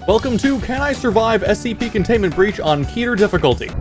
Welcome to Can I Survive SCP Containment Breach on Keter difficulty?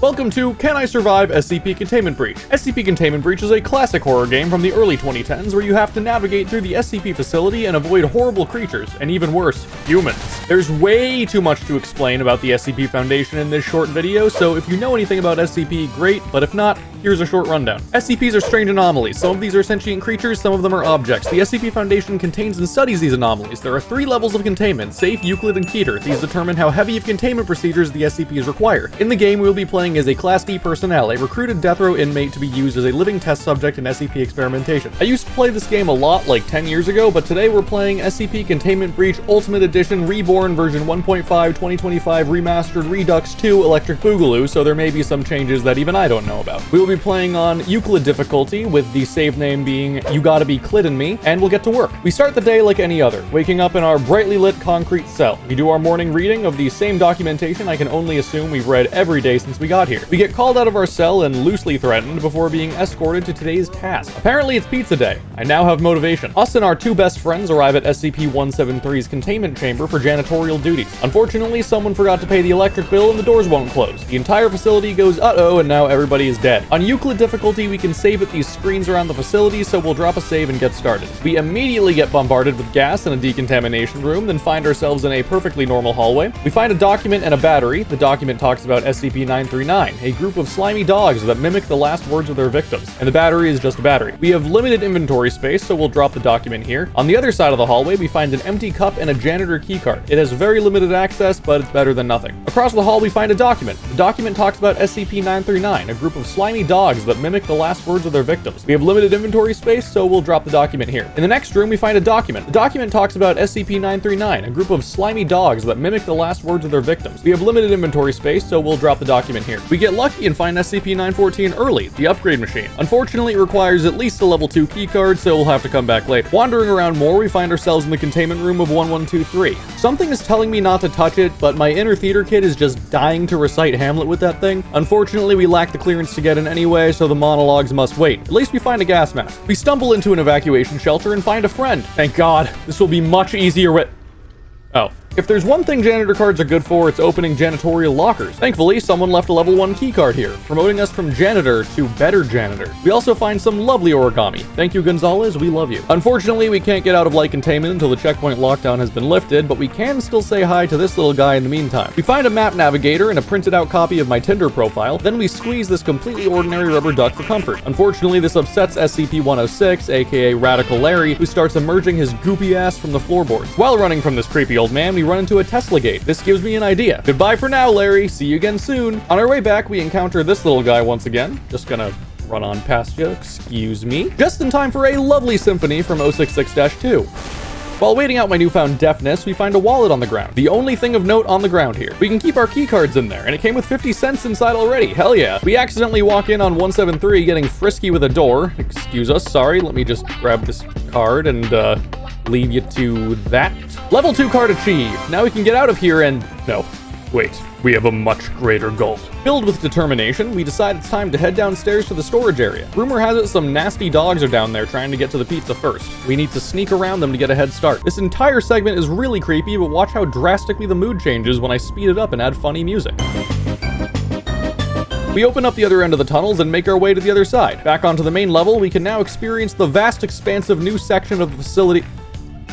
Welcome to Can I Survive SCP Containment Breach? SCP Containment Breach is a classic horror game from the early 2010s where you have to navigate through the SCP facility and avoid horrible creatures, and even worse, humans. There's way too much to explain about the SCP Foundation in this short video, so if you know anything about SCP, great, but if not, here's a short rundown. SCPs are strange anomalies. Some of these are sentient creatures, some of them are objects. The SCP Foundation contains and studies these anomalies. There are 3 levels of containment: Safe, Euclid, and Keter. These determine how heavy of containment procedures the SCPs require. In the game, we will be playing as a Class D personnel, a recruited death row inmate to be used as a living test subject in SCP experimentation. I used to play this game a lot, like 10 years ago, but today we're playing SCP Containment Breach Ultimate Edition Reborn version 1.5 2025 Remastered Redux 2 Electric Boogaloo, so there may be some changes that even I don't know about. We will be playing on Euclid difficulty, with the save name being You Gotta Be Cliddin' Me, and we'll get to work. We start the day like any other, waking up in our brightly lit concrete cell. We do our morning reading of the same documentation I can only assume we've read every day since we got here. We get called out of our cell and loosely threatened before being escorted to today's task. Apparently it's pizza day. I now have motivation. Us and our 2 best friends arrive at SCP-173's containment chamber for janitorial duties. Unfortunately, someone forgot to pay the electric bill and the doors won't close. The entire facility goes uh-oh, and now everybody is dead. On Euclid difficulty, we can save at these screens around the facility, so we'll drop a save and get started. We immediately get bombarded with gas in a decontamination room, then find ourselves in a perfectly normal hallway. We find a document and a battery. The document talks about SCP-939, a group of slimy dogs that mimic the last words of their victims, and the battery is just a battery. We have limited inventory space, so we'll drop the document here. On the other side of the hallway, we find an empty cup and a janitor keycard. It has very limited access, but it's better than nothing. Across the hall, we find a document. The document talks about SCP-939, a group of slimy dogs that mimic the last words of their victims. We have limited inventory space, so we'll drop the document here. In the next room, we find a document. The document talks about SCP-939, a group of slimy dogs that mimic the last words of their victims. We have limited inventory space, so we'll drop the document here. We get lucky and find SCP-914 early, the upgrade machine. Unfortunately, it requires at least a level 2 keycard, so we'll have to come back later. Wandering around more, we find ourselves in the containment room of 1123. Something is telling me not to touch it, but my inner theater kid is just dying to recite Hamlet with that thing. Unfortunately, we lack the clearance to get in anyway, so the monologues must wait. At least we find a gas mask. We stumble into an evacuation shelter and find a friend. Thank God, this will be much easier with... Oh. If there's one thing janitor cards are good for, it's opening janitorial lockers. Thankfully, someone left a level 1 keycard here, promoting us from janitor to better janitor. We also find some lovely origami. Thank you, Gonzalez, we love you. Unfortunately, we can't get out of light containment until the checkpoint lockdown has been lifted, but we can still say hi to this little guy in the meantime. We find a map navigator and a printed out copy of my Tinder profile, then we squeeze this completely ordinary rubber duck for comfort. Unfortunately, this upsets SCP-106, aka Radical Larry, who starts emerging his goopy ass from the floorboards. While running from this creepy old man, we run into a Tesla gate. This gives me an idea. Goodbye for now, Larry. See you again soon. On our way back, we encounter this little guy once again. Just gonna run on past you. Excuse me. Just in time for a lovely symphony from 066-2. While waiting out my newfound deafness, we find a wallet on the ground. The only thing of note on the ground here. We can keep our keycards in there, and it came with 50 cents inside already. Hell yeah. We accidentally walk in on 173 getting frisky with a door. Excuse us, sorry. Let me just grab this card and leave you to that. Level 2 card achieved. Now we can get out of here and... No. Wait. We have a much greater goal. Filled with determination, we decide it's time to head downstairs to the storage area. Rumor has it some nasty dogs are down there trying to get to the pizza first. We need to sneak around them to get a head start. This entire segment is really creepy, but watch how drastically the mood changes when I speed it up and add funny music. We open up the other end of the tunnels and make our way to the other side. Back onto the main level, we can now experience the vast expansive new section of the facility.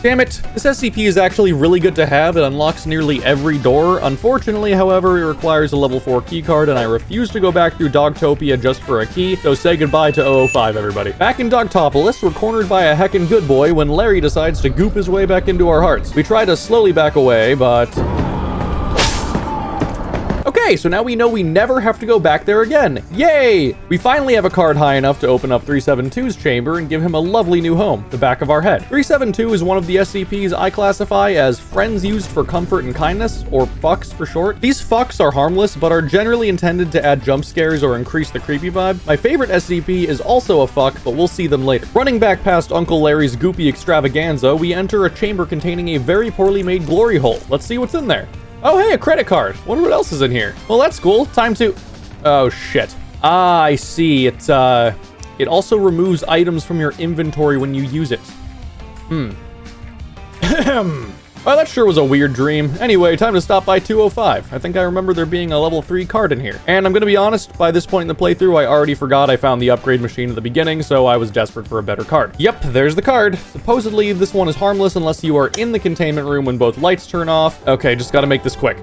Damn it, this SCP is actually really good to have. It unlocks nearly every door. Unfortunately, however, it requires a level 4 keycard, and I refuse to go back through Dogtopia just for a key, so say goodbye to 005, everybody. Back in Dogtopolis, we're cornered by a heckin' good boy when Larry decides to goop his way back into our hearts. We try to slowly back away, but... Okay, so now we know we never have to go back there again. Yay! We finally have a card high enough to open up 372's chamber and give him a lovely new home, the back of our head. 372 is one of the SCPs I classify as friends used for comfort and kindness, or fucks for short. These fucks are harmless, but are generally intended to add jump scares or increase the creepy vibe. My favorite SCP is also a fuck, but we'll see them later. Running back past Uncle Larry's goopy extravaganza, we enter a chamber containing a very poorly made glory hole. Let's see what's in there. Oh hey, a credit card. Wonder what else is in here. Well, that's cool. Time to... Oh shit. Ah, I see. It also removes items from your inventory when you use it. Well, that sure was a weird dream. Anyway, time to stop by 205. I think I remember there being a level 3 card in here. And I'm gonna be honest, by this point in the playthrough, I already forgot I found the upgrade machine at the beginning, so I was desperate for a better card. Yep, there's the card. Supposedly, this one is harmless unless you are in the containment room when both lights turn off. Okay, just gotta make this quick.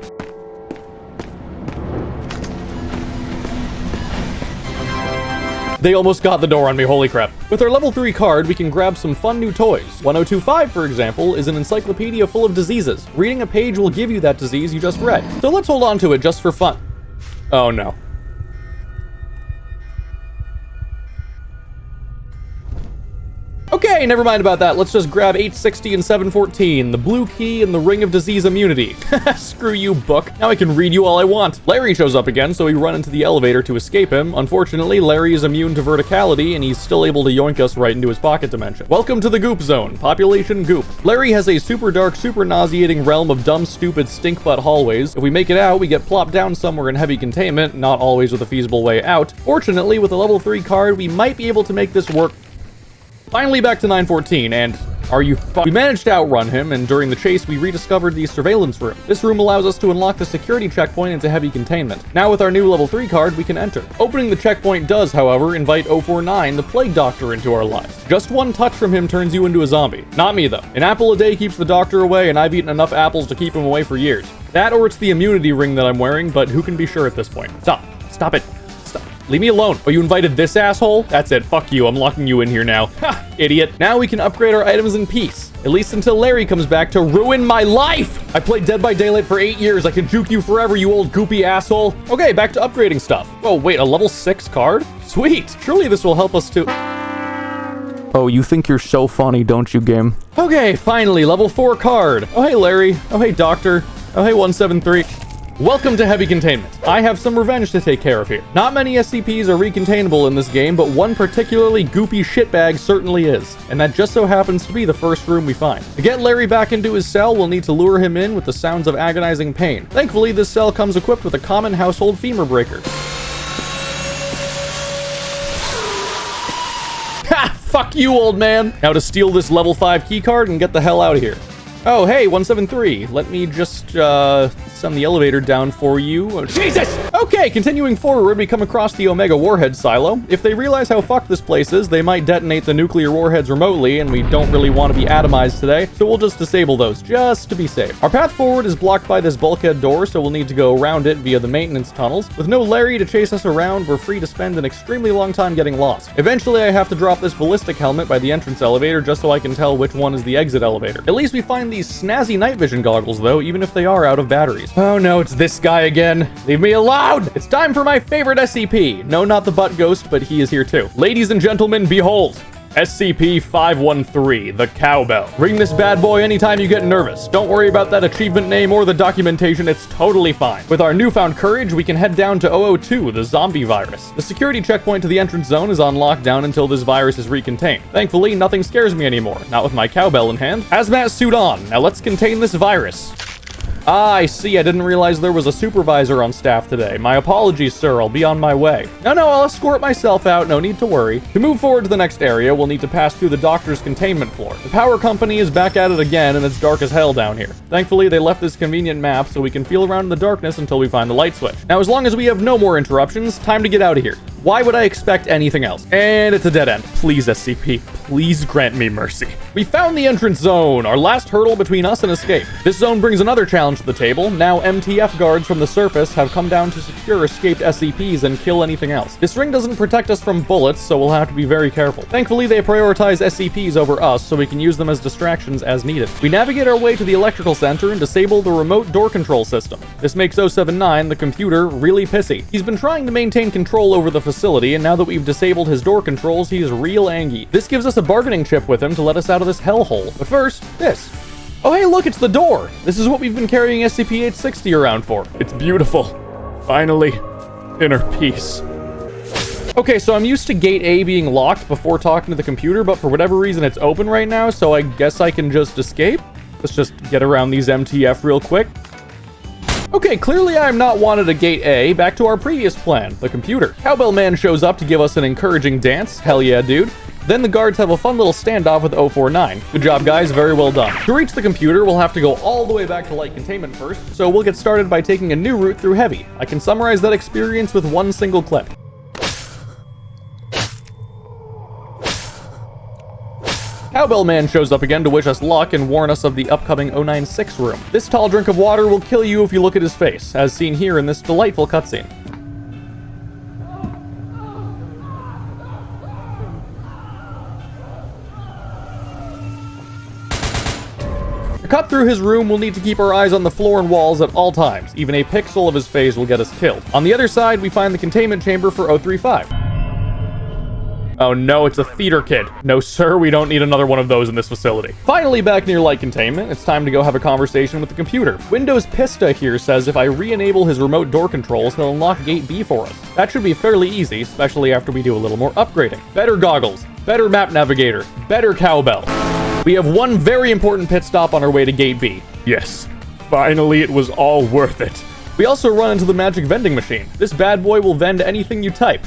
They almost got the door on me, holy crap. With our level 3 card, we can grab some fun new toys. 1025, for example, is an encyclopedia full of diseases. Reading a page will give you that disease you just read. So let's hold on to it just for fun. Oh no. Okay, never mind about that. Let's just grab 860 and 714, the blue key and the ring of disease immunity. Screw you, book. Now I can read you all I want. Larry shows up again, so we run into the elevator to escape him. Unfortunately, Larry is immune to verticality, and he's still able to yoink us right into his pocket dimension. Welcome to the Goop Zone. Population Goop. Larry has a super dark, super nauseating realm of dumb, stupid, stink butt hallways. If we make it out, we get plopped down somewhere in heavy containment, not always with a feasible way out. Fortunately, with a level 3 card, we might be able to make this work. Finally back to 914, and we managed to outrun him, and during the chase, we rediscovered the surveillance room. This room allows us to unlock the security checkpoint into heavy containment. Now with our new level 3 card, we can enter. Opening the checkpoint does, however, invite 049, the plague doctor, into our lives. Just one touch from him turns you into a zombie. Not me, though. An apple a day keeps the doctor away, and I've eaten enough apples to keep him away for years. That or it's the immunity ring that I'm wearing, but who can be sure at this point? Stop. Stop it. Leave me alone. Oh, you invited this asshole? That's it. Fuck you. I'm locking you in here now. Ha! Idiot. Now we can upgrade our items in peace. At least until Larry comes back to ruin my life! I played Dead by Daylight for 8 years. I can juke you forever, you old goopy asshole. Okay, back to upgrading stuff. Oh, wait, a level 6 card? Sweet. Surely this will help us to... Oh, you think you're so funny, don't you, game? Okay, finally, level 4 card. Oh, hey, Larry. Oh, hey, Doctor. Oh, hey, 173. Welcome to Heavy Containment. I have some revenge to take care of here. Not many SCPs are recontainable in this game, but one particularly goopy shitbag certainly is, and that just so happens to be the first room we find. To get Larry back into his cell, we'll need to lure him in with the sounds of agonizing pain. Thankfully, this cell comes equipped with a common household femur breaker. Ha! Fuck you, old man! Now to steal this level 5 keycard and get the hell out of here. Oh, hey, 173. Let me just, send the elevator down for you. Oh, Jesus! Okay, continuing forward, we come across the Omega Warhead silo. If they realize how fucked this place is, they might detonate the nuclear warheads remotely, and we don't really want to be atomized today, so we'll just disable those, just to be safe. Our path forward is blocked by this bulkhead door, so we'll need to go around it via the maintenance tunnels. With no Larry to chase us around, we're free to spend an extremely long time getting lost. Eventually, I have to drop this ballistic helmet by the entrance elevator just so I can tell which one is the exit elevator. At least we find these snazzy night vision goggles, though, even if they are out of batteries. Oh no, it's this guy again. Leave me alone! It's time for my favorite SCP. No, not the butt ghost, but he is here too. Ladies and gentlemen, behold, SCP-513, the Cowbell. Ring this bad boy anytime you get nervous. Don't worry about that achievement name or the documentation, it's totally fine. With our newfound courage, we can head down to 002, the zombie virus. The security checkpoint to the entrance zone is on lockdown until this virus is recontained. Thankfully, nothing scares me anymore, not with my cowbell in hand. Hazmat suit on, now let's contain this virus. Ah, I see. I didn't realize there was a supervisor on staff today. My apologies, sir. I'll be on my way. No, I'll escort myself out. No need to worry. To move forward to the next area, we'll need to pass through the doctor's containment floor. The power company is back at it again, and it's dark as hell down here. Thankfully, they left this convenient map so we can feel around in the darkness until we find the light switch. Now, as long as we have no more interruptions, time to get out of here. Why would I expect anything else? And it's a dead end. Please, SCP, please grant me mercy. We found the entrance zone, our last hurdle between us and escape. This zone brings another challenge to the table. Now MTF guards from the surface have come down to secure escaped SCPs and kill anything else. This ring doesn't protect us from bullets, so we'll have to be very careful. Thankfully, they prioritize SCPs over us, so we can use them as distractions as needed. We navigate our way to the electrical center and disable the remote door control system. This makes 079, the computer, really pissy. He's been trying to maintain control over the facility, and now that we've disabled his door controls, he's real angry. This gives us a bargaining chip with him to let us out of this hellhole. But first, this. Oh hey, look, it's the door! This is what we've been carrying SCP-860 around for. It's beautiful. Finally, inner peace. Okay, so I'm used to gate A being locked before talking to the computer, but for whatever reason it's open right now, so I guess I can just escape? Let's just get around these MTF real quick. Okay, clearly I am not wanted at Gate A. Back to our previous plan, the computer. Cowbell Man shows up to give us an encouraging dance. Hell yeah, dude. Then the guards have a fun little standoff with 049. Good job, guys, very well done. To reach the computer, we'll have to go all the way back to light containment first, so we'll get started by taking a new route through heavy. I can summarize that experience with one single clip. Cowbell Man shows up again to wish us luck and warn us of the upcoming 096 room. This tall drink of water will kill you if you look at his face, as seen here in this delightful cutscene. To cut through his room, we'll need to keep our eyes on the floor and walls at all times. Even a pixel of his face will get us killed. On the other side, we find the containment chamber for 035. Oh no, it's a theater kid. No sir, we don't need another one of those in this facility. Finally back near light containment, it's time to go have a conversation with the computer. Windows Pista here says if I re-enable his remote door controls, he'll unlock gate B for us. That should be fairly easy, especially after we do a little more upgrading. Better goggles, better map navigator, better cowbell. We have one very important pit stop on our way to gate B. Yes, finally it was all worth it. We also run into the magic vending machine. This bad boy will vend anything you type.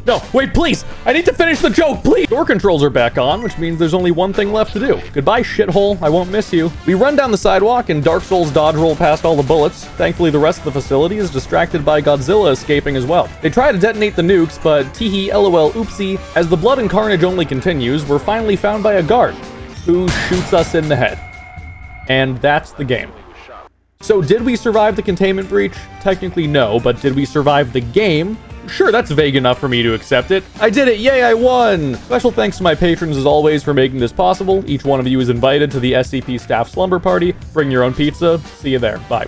No, wait, please! I need to finish the joke, please! Door controls are back on, which means there's only one thing left to do. Goodbye, shithole. I won't miss you. We run down the sidewalk and Dark Souls dodge roll past all the bullets. Thankfully, the rest of the facility is distracted by Godzilla escaping as well. They try to detonate the nukes, but teehee lol oopsie. As the blood and carnage only continues, we're finally found by a guard who shoots us in the head. And that's the game. So did we survive the containment breach? Technically no, but did we survive the game? Sure, that's vague enough for me to accept it. I did it, yay, I won! Special thanks to my patrons as always for making this possible. Each one of you is invited to the SCP staff slumber party. Bring your own pizza. See you there. Bye.